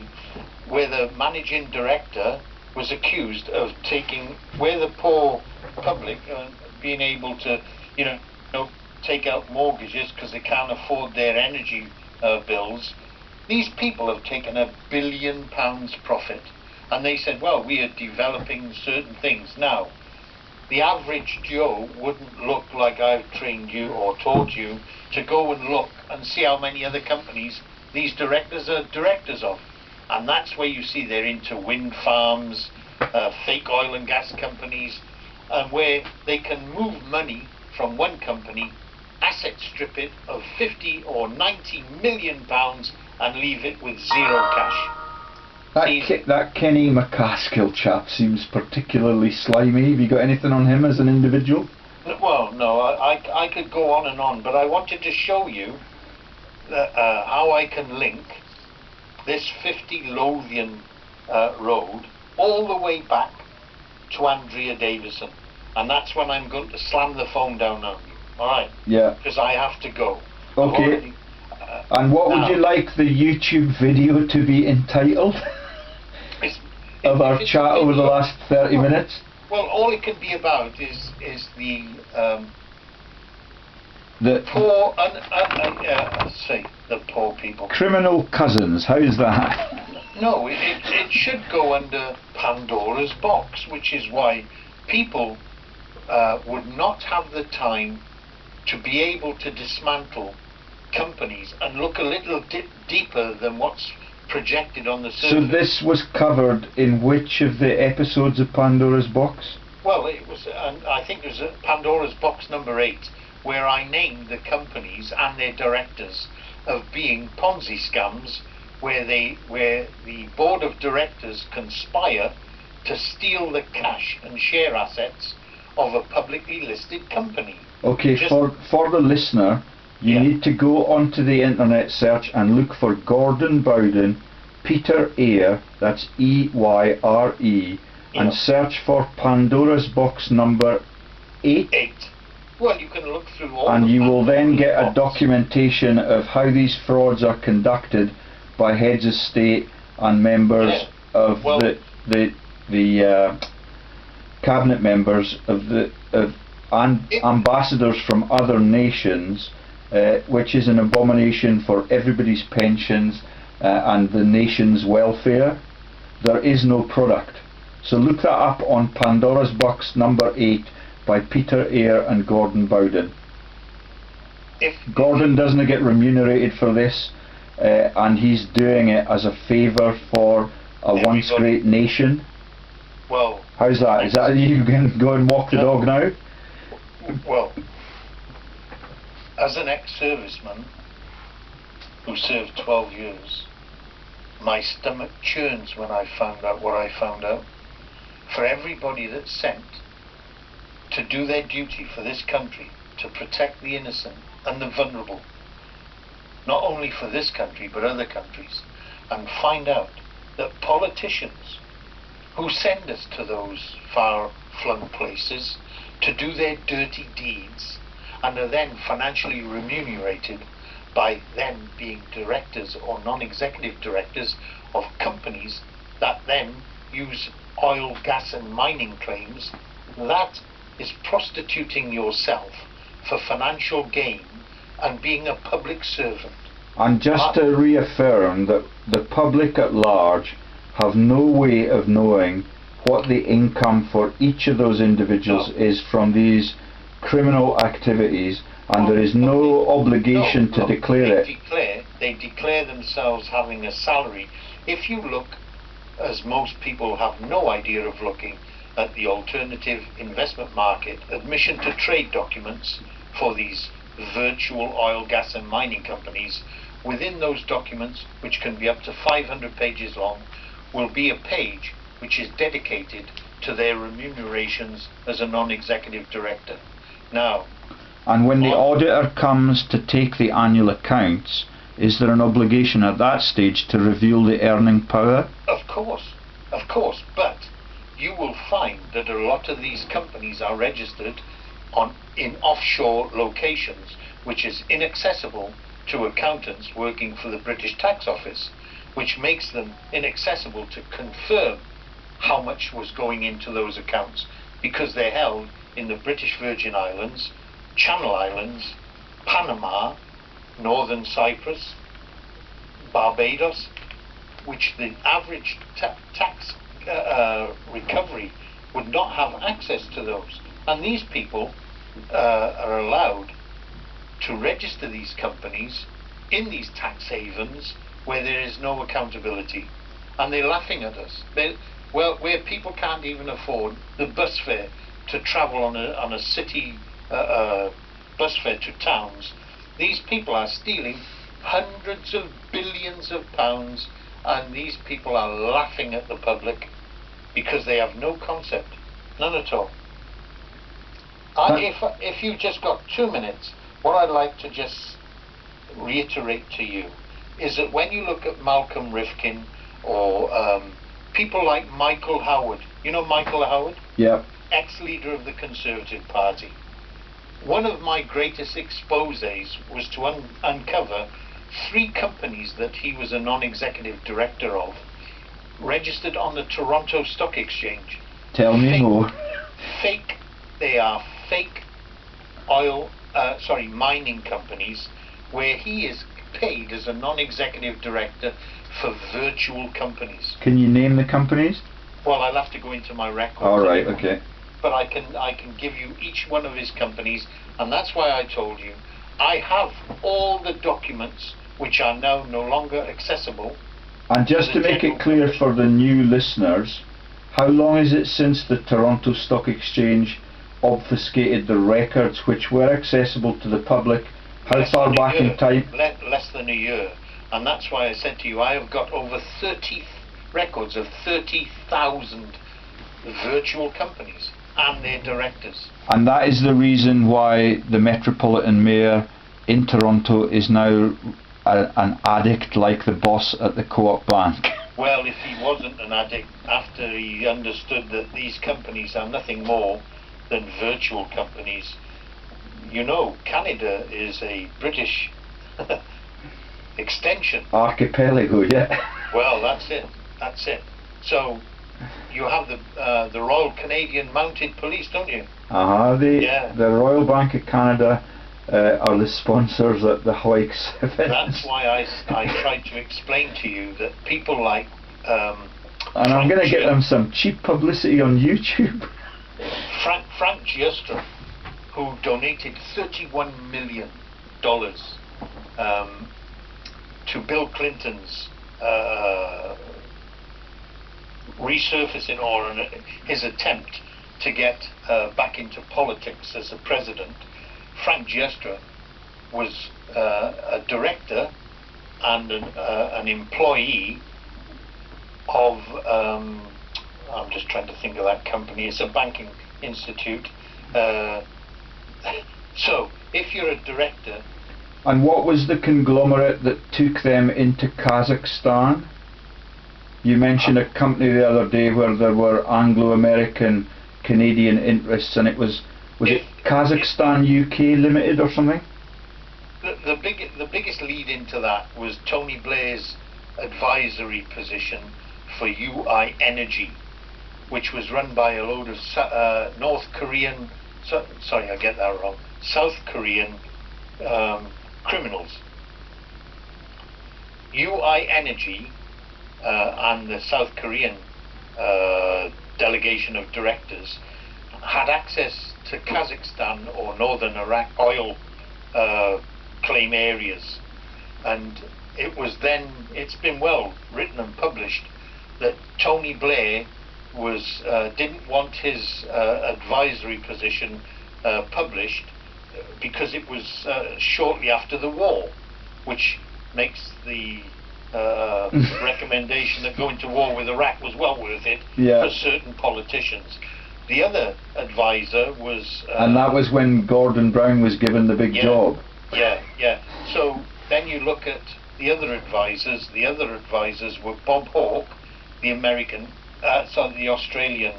where the managing director was accused of taking, where the poor public being able to, take out mortgages because they can't afford their energy bills. These people have taken £1 billion profit, and they said, well, we are developing certain things. Now, the average Joe wouldn't look like I've trained you or taught you to go and look and see how many other companies these directors are directors of. And that's where you see they're into wind farms, fake oil and gas companies, and where they can move money from one company, asset strip it of 50 or 90 million pounds and leave it with zero cash. That Kenny McCaskill chap seems particularly slimy. Have you got anything on him as an individual? Well, no, I could go on and on, but I wanted to show you how I can link this 50 Lothian Road all the way back to Andrea Davison. And that's when I'm going to slam the phone down on you. Alright? Yeah. Because I have to go. Okay. And what would you like the YouTube video to be entitled? Of our chat over the last 30 minutes? Well, all it can be about is the poor, the poor people. Criminal cousins, how's that? No, it should go under Pandora's Box, which is why people would not have the time to be able to dismantle companies and look a little deeper than what's projected on the surface. So this was covered in which of the episodes of Pandora's Box? Well, it was, I think it was Pandora's Box number 8, where I named the companies and their directors of being Ponzi scams, where the board of directors conspire to steal the cash and share assets of a publicly listed company. Okay, for the listener, you need to go onto the internet search and look for Gordon Bowden, Peter Eyre, that's E-Y-R-E, and search for Pandora's Box number 8. Well, you can look through all and you will then get a documentation of how these frauds are conducted by heads of state and members of the cabinet members and ambassadors from other nations, which is an abomination for everybody's pensions and the nation's welfare. There is no product. So look that up on Pandora's Box number 8 by Peter Eyre and Gordon Bowden. Gordon doesn't get remunerated for this, and he's doing it as a favour for a once great nation. Well, how's that? Is that you can go and walk the dog now? Well, as an ex-serviceman who served 12 years, my stomach churns when I found out what I found out. For everybody that's sent to do their duty for this country, to protect the innocent and the vulnerable, not only for this country but other countries, and find out that politicians who send us to those far-flung places to do their dirty deeds and are then financially remunerated by them being directors or non-executive directors of companies that then use oil, gas and mining claims, that is prostituting yourself for financial gain and being a public servant. And just to reaffirm that the public at large have no way of knowing what the income for each of those individuals is from these criminal activities, and there is no obligation to declare it. They declare themselves having a salary. If you look, as most people have no idea of looking, at the alternative investment market admission to trade documents for these virtual oil, gas and mining companies, within those documents, which can be up to 500 pages long, will be a page which is dedicated to their remunerations as a non-executive director. Now, and when the auditor comes to take the annual accounts, is there an obligation at that stage to reveal the earning power? Of course, but you will find that a lot of these companies are registered in offshore locations, which is inaccessible to accountants working for the British Tax Office, which makes them inaccessible to confirm how much was going into those accounts, because they're held in the British Virgin Islands, Channel Islands, Panama, Northern Cyprus, Barbados, which the average tax recovery would not have access to those. And these people are allowed to register these companies in these tax havens where there is no accountability, and they're laughing at us. Where people can't even afford the bus fare to travel on a city bus fare to towns, these people are stealing hundreds of billions of pounds, and these people are laughing at the public because they have no concept, none at all. If you've just got 2 minutes, what I'd like to just reiterate to you is that when you look at Malcolm Rifkin or people like Michael Howard, you know Michael Howard? Yeah. Ex-leader of the Conservative Party. One of my greatest exposés was to uncover 3 companies that he was a non-executive director of, registered on the Toronto Stock Exchange. Tell me more. They are fake mining companies where he is paid as a non-executive director for virtual companies. Can you name the companies? Well, I'll have to go into my records. All right, okay. But I can give you each one of his companies, and that's why I told you I have all the documents which are now no longer accessible. And just to make it clear for the new listeners, how long is it since the Toronto Stock Exchange obfuscated the records which were accessible to the public? How far back in time? Less than a year. And that's why I said to you, I have got over 30 records of 30,000 virtual companies and their directors. And that is the reason why the Metropolitan Mayor in Toronto is now an addict like the boss at the Co-op Bank. Well, if he wasn't an addict after he understood that these companies are nothing more than virtual companies. You know, Canada is a British extension. Archipelago, yeah. Well, that's it. So you have the Royal Canadian Mounted Police, don't you? The Royal Bank of Canada are the sponsors at the Hoix events. That's why I tried to explain to you that people like And I'm going to get them some cheap publicity on YouTube. Frank Giustra, who donated $31 million to Bill Clinton's resurfacing or his attempt to get back into politics as a president. Frank Giustra was a director and an employee of, I'm just trying to think of that company, it's a banking institute. So, if you're a director... And what was the conglomerate that took them into Kazakhstan? You mentioned a company the other day where there were Anglo-American Canadian interests, and it was it Kazakhstan UK Limited or something? The biggest lead into that was Tony Blair's advisory position for UI Energy, which was run by a load of South Korean criminals. UI Energy and the South Korean delegation of directors had access to Kazakhstan or northern Iraq oil claim areas, and it's been well written and published that Tony Blair didn't want his advisory position published because it was shortly after the war, which makes the recommendation that going to war with Iraq was well worth it for certain politicians. The other advisor was... and that was when Gordon Brown was given the big job. Yeah. So then you look at the other advisors. The other advisors were Bob Hawke, the Australian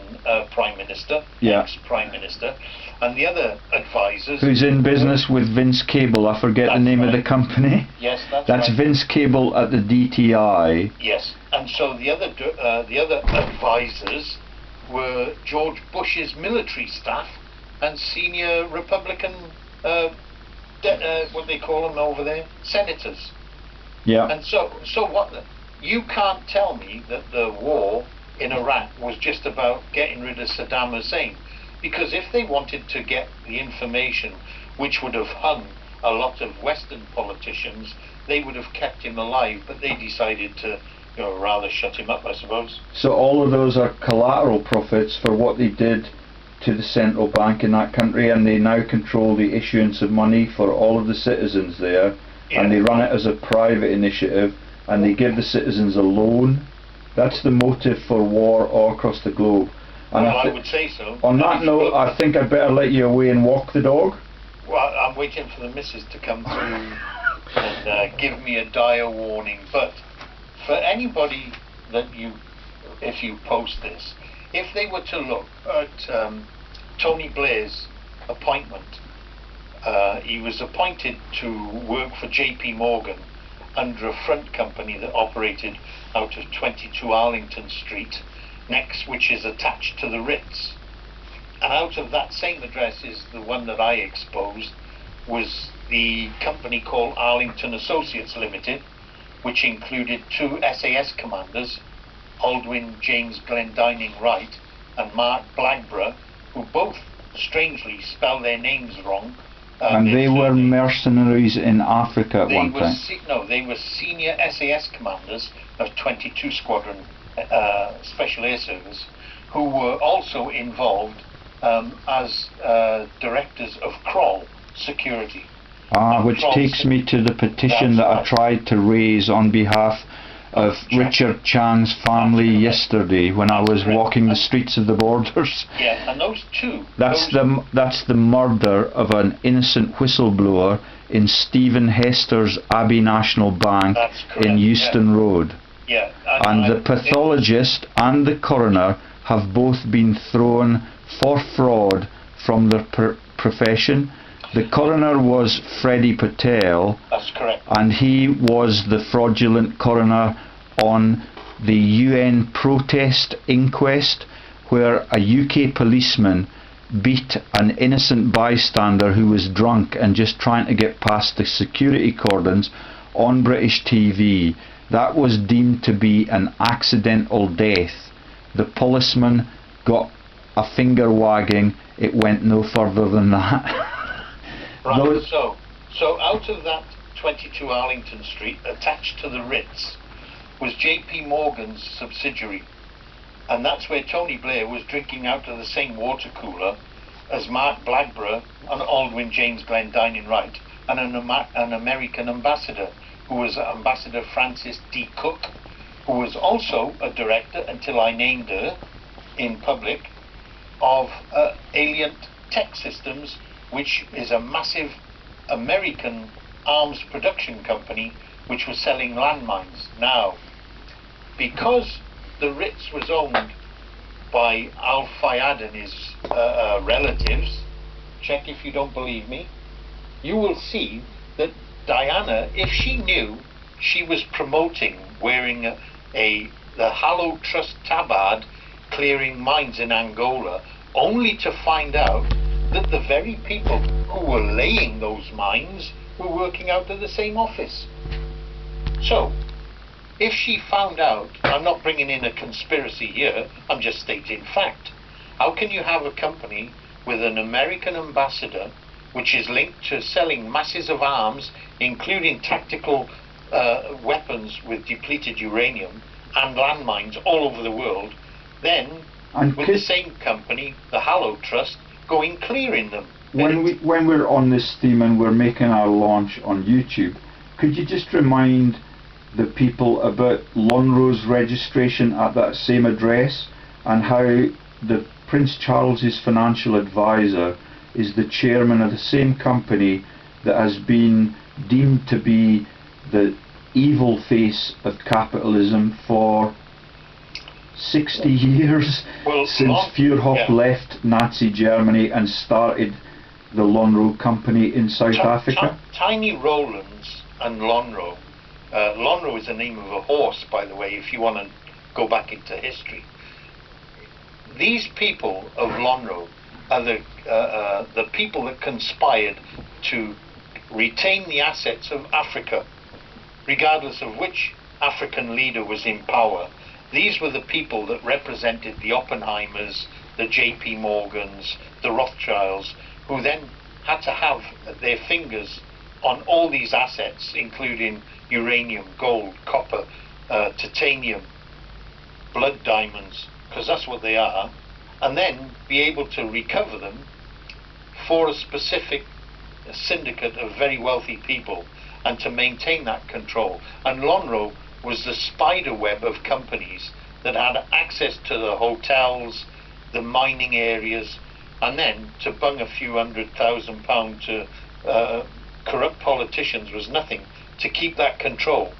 Prime Minister, ex-Prime Minister, and the other advisors... Who's in business with Vince Cable, I forget the name of the company. Yes, that's right. Vince Cable at the DTI. Yes, and so the other advisors were George Bush's military staff and senior Republican, what they call them over there, senators. Yeah. And so what? You can't tell me that the war in Iraq was just about getting rid of Saddam Hussein, because if they wanted to get the information which would have hung a lot of Western politicians, they would have kept him alive, but they decided to rather shut him up, I suppose. So all of those are collateral profits for what they did to the central bank in that country, and they now control the issuance of money for all of the citizens there, and they run it as a private initiative, and they give the citizens a loan. That's the motive for war all across the globe. And I would say so. On that note, I think I'd better let you away and walk the dog. Well, I'm waiting for the missus to come through and give me a dire warning. But for anybody if you post this, if they were to look at Tony Blair's appointment, he was appointed to work for JP Morgan under a front company that operated out of 22 Arlington Street, which is attached to the Ritz. And out of that same address is the one that I exposed, was the company called Arlington Associates Limited, which included 2 SAS commanders, Aldwyn James Glendining Wright and Mark Blagborough, who both strangely spell their names wrong. And they were mercenaries in Africa at one time. They were senior SAS commanders of 22 Squadron Special Air Service, who were also involved as directors of Kroll Security. Which takes me to the petition that I tried to raise on behalf of Richard Chang's family yesterday when I was walking the streets of the Borders. Yeah, and those two... That's the murder of an innocent whistleblower in Stephen Hester's Abbey National Bank in Euston Road. Yeah. And the pathologist and the coroner have both been thrown for fraud from their profession. The coroner was Freddie Patel. That's correct. And he was the fraudulent coroner on the UN protest inquest, where a UK policeman beat an innocent bystander who was drunk and just trying to get past the security cordons on British TV. that was deemed to be an accidental death. The policeman got a finger wagging, it went no further than that. Right, so out of that 22 Arlington Street, attached to the Ritz, was J.P. Morgan's subsidiary. And that's where Tony Blair was drinking out of the same water cooler as Mark Blackburn and Aldwyn James Glendyning Wright, and an American ambassador, who was Ambassador Francis D. Cook, who was also a director, until I named her in public, of Alient Tech Systems, which is a massive American arms production company which was selling landmines. Now, because the Ritz was owned by Al Fayed and his relatives, check if you don't believe me, you will see that Diana, if she knew she was promoting wearing the Hallow Trust tabard clearing mines in Angola, only to find out that the very people who were laying those mines were working out of the same office. So, if she found out, I'm not bringing in a conspiracy here, I'm just stating fact. How can you have a company with an American ambassador which is linked to selling masses of arms, including tactical weapons with depleted uranium and landmines all over the world, then with the same company, the Hallow Trust, going clear in them? When we're on this theme and we're making our launch on YouTube, could you just remind the people about Lonhro's registration at that same address, and how the Prince Charles's financial advisor is the chairman of the same company that has been deemed to be the evil face of capitalism for 60 years, since Feuerhoff left Nazi Germany and started the Lonhro company in South Africa? Tiny Rowlands and Lonhro. Lonhro is the name of a horse, by the way, if you want to go back into history. These people of Lonhro are the people that conspired to retain the assets of Africa, regardless of which African leader was in power. These were the people that represented the Oppenheimers, the J.P. Morgans, the Rothschilds, who then had to have their fingers on all these assets, including uranium, gold, copper, titanium, blood diamonds, because that's what they are, and then be able to recover them for a specific syndicate of very wealthy people, and to maintain that control. And Lonhro was the spider web of companies that had access to the hotels, the mining areas, and then to bung a few £100,000 to corrupt politicians was nothing to keep that control.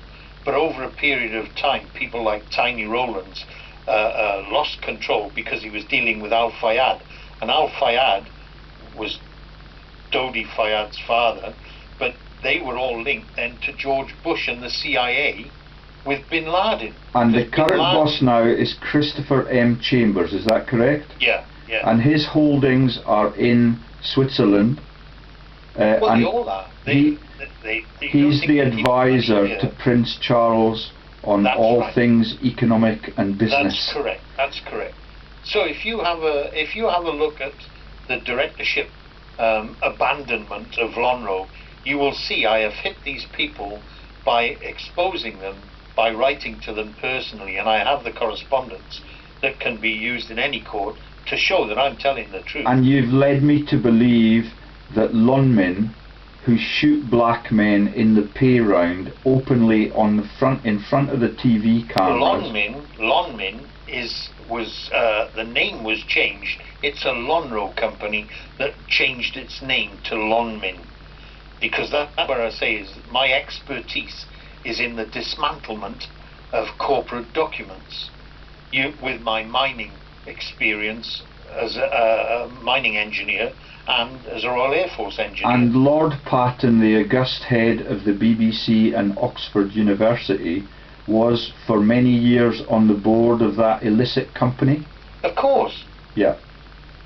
But over a period of time, people like Tiny Rowlands lost control because he was dealing with Al Fayed, and Al Fayed was Dodi Fayed's father, but they were all linked then to George Bush and the CIA with Bin Laden. And the current boss now is Christopher M. Chambers, is that correct? Yeah, yeah. And his holdings are in Switzerland. Well, they all are. He's the advisor to Prince Charles on all things economic and business. That's correct. That's correct. So if you have a look at the directorship abandonment of Lonhro, you will see I have hit these people by exposing them, by writing to them personally, and I have the correspondence that can be used in any court to show that I'm telling the truth. And you've led me to believe that Lonmin, who shoot black men in the pay round openly on the in front of the TV cameras. Lonmin was the name was changed. It's a Lonhro company that changed its name to Lonmin, because that's what I say is my expertise is in the dismantlement of corporate documents. With my mining experience as a mining engineer and as a Royal Air Force engineer. And Lord Patton, the august head of the BBC and Oxford University, was for many years on the board of that illicit company? Of course. Yeah.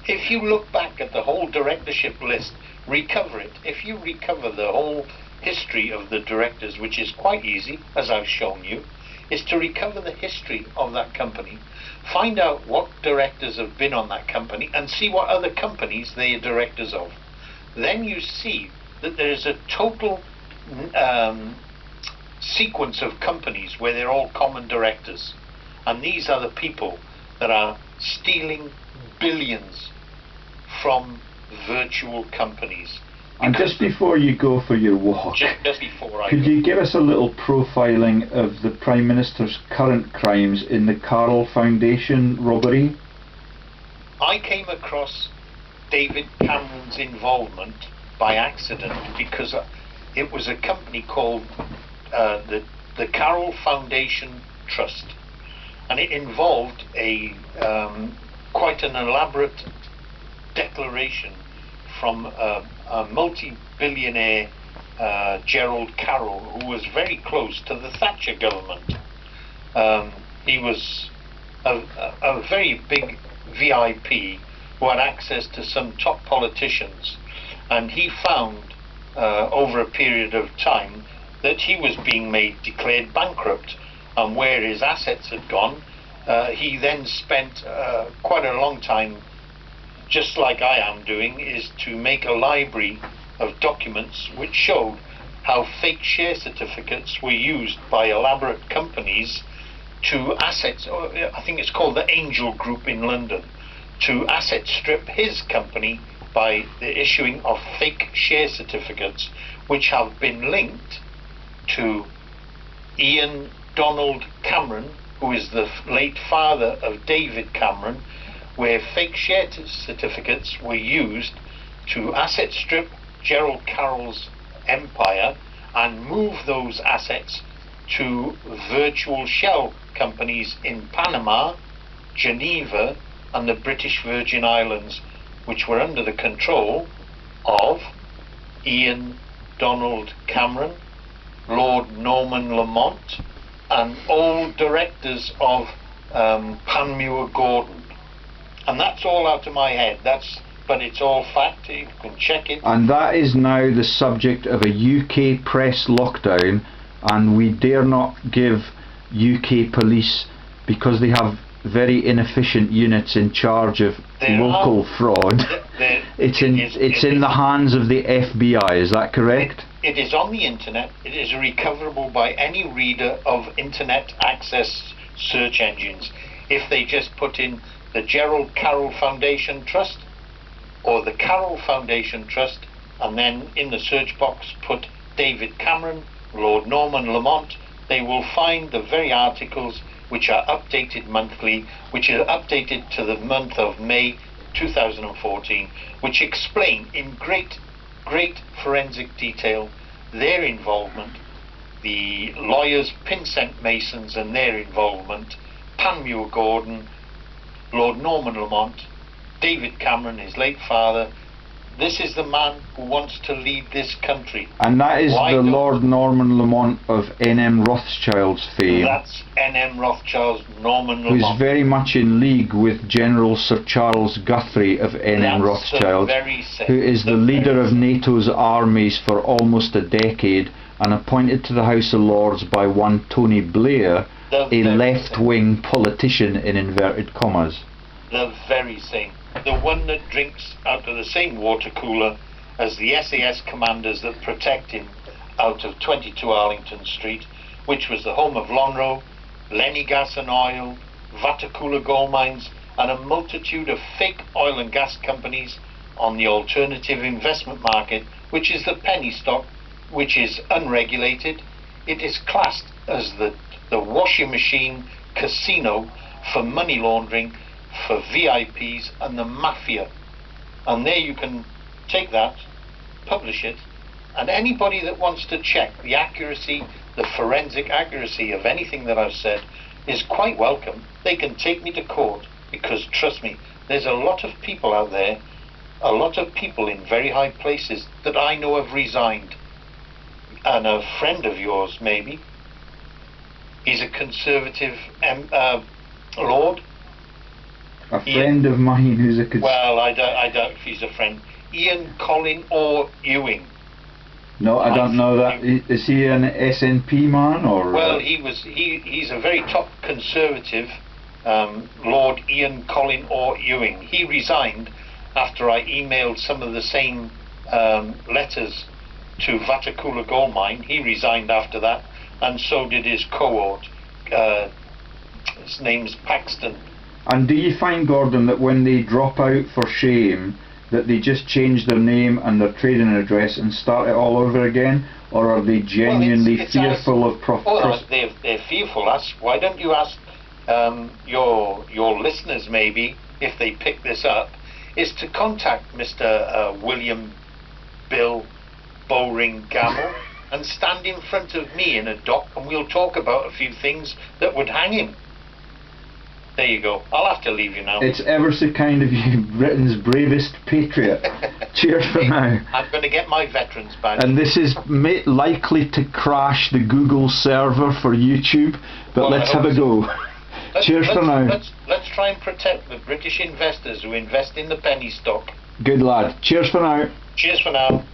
If you look back at the whole directorship list, recover it. If you recover the whole history of the directors, which is quite easy, as I've shown you, is to recover the history of that company, find out what directors have been on that company, and see what other companies they are directors of. Then you see that there is a total sequence of companies where they're all common directors, and these are the people that are stealing billions from virtual companies. And just before you go for your walk, just before I could go, you give us a little profiling of the Prime Minister's current crimes in the Carroll Foundation robbery? I came across David Cameron's involvement by accident because it was a company called the Carroll Foundation Trust, and it involved a quite an elaborate declaration from a multi-billionaire Gerald Carroll, who was very close to the Thatcher government. He was a very big VIP who had access to some top politicians, and he found over a period of time that he was being made declared bankrupt, and where his assets had gone, he then spent quite a long time, just like I am doing, is to make a library of documents which showed how fake share certificates were used by elaborate companies to I think it's called the Angel Group in London, to asset strip his company by the issuing of fake share certificates which have been linked to Ian Donald Cameron, who is the late father of David Cameron, where fake share certificates were used to asset strip Gerald Carroll's empire and move those assets to virtual shell companies in Panama, Geneva, and the British Virgin Islands, which were under the control of Ian Donald Cameron, Lord Norman Lamont, and old directors of Panmure Gordon. And that's all out of my head. But it's all fact. You can check it. And that is now the subject of a UK press lockdown, and we dare not give UK police, because they have very inefficient units in charge of local fraud. It's in the hands of the FBI. Is that correct? It is on the internet. It is recoverable by any reader of internet access search engines. If they just put in the Gerald Carroll Foundation Trust or the Carroll Foundation Trust, and then in the search box put David Cameron, Lord Norman Lamont, they will find the very articles which are updated monthly, which are updated to the month of May 2014, which explain in great forensic detail their involvement, the lawyers Pinsent Masons and their involvement, Panmure Gordon, Lord Norman Lamont, David Cameron, his late father. This is the man who wants to lead this country. And that is the Lord Norman Lamont of N.M. Rothschild's fame. That's N.M. Rothschild's Norman Lamont. Who's very much in league with General Sir Charles Guthrie of N.M. Rothschild, who is the leader of NATO's armies for almost a decade, and appointed to the House of Lords by one Tony Blair, a left-wing politician in inverted commas. The very same. The one that drinks out of the same water cooler as the SAS commanders that protect him out of 22 Arlington Street, which was the home of Lonhro, Lenny Gas and Oil, Vatakula Gold Mines, and a multitude of fake oil and gas companies on the alternative investment market, which is the penny stock, which is unregulated. It is classed as the washing machine casino for money laundering, for VIPs and the mafia. And there you can take that, publish it, and anybody that wants to check the accuracy, the forensic accuracy of anything that I've said is quite welcome. They can take me to court, because trust me, there's a lot of people out there, a lot of people in very high places that I know have resigned. And a friend of yours, maybe, he's a conservative lord. A friend of mine who's a well, I doubt if he's a friend. Ian Colin or Ewing. No, I don't know that. Is he an SNP man or? Well, he's a very top Conservative, Lord Ian Colin Orr Ewing. He resigned after I emailed some of the same letters to Vatakula Gold Mine. He resigned after that, and so did his cohort. His name's Paxton. And do you find, Gordon, that when they drop out for shame, that they just change their name and their trading address and start it all over again, or are they genuinely fearful of they're fearful. Why don't you ask your listeners, maybe, if they pick this up, is to contact Mr. William Bill Bowring Gamble and stand in front of me in a dock, and we'll talk about a few things that would hang him. There you go. I'll have to leave you now. It's ever so kind of you, Britain's bravest patriot. Cheers for now. I'm going to get my veterans badge. And this is likely to crash the Google server for YouTube, but well, let's have a go. Cheers for now. Let's try and protect the British investors who invest in the penny stock. Good lad. Cheers for now. Cheers for now.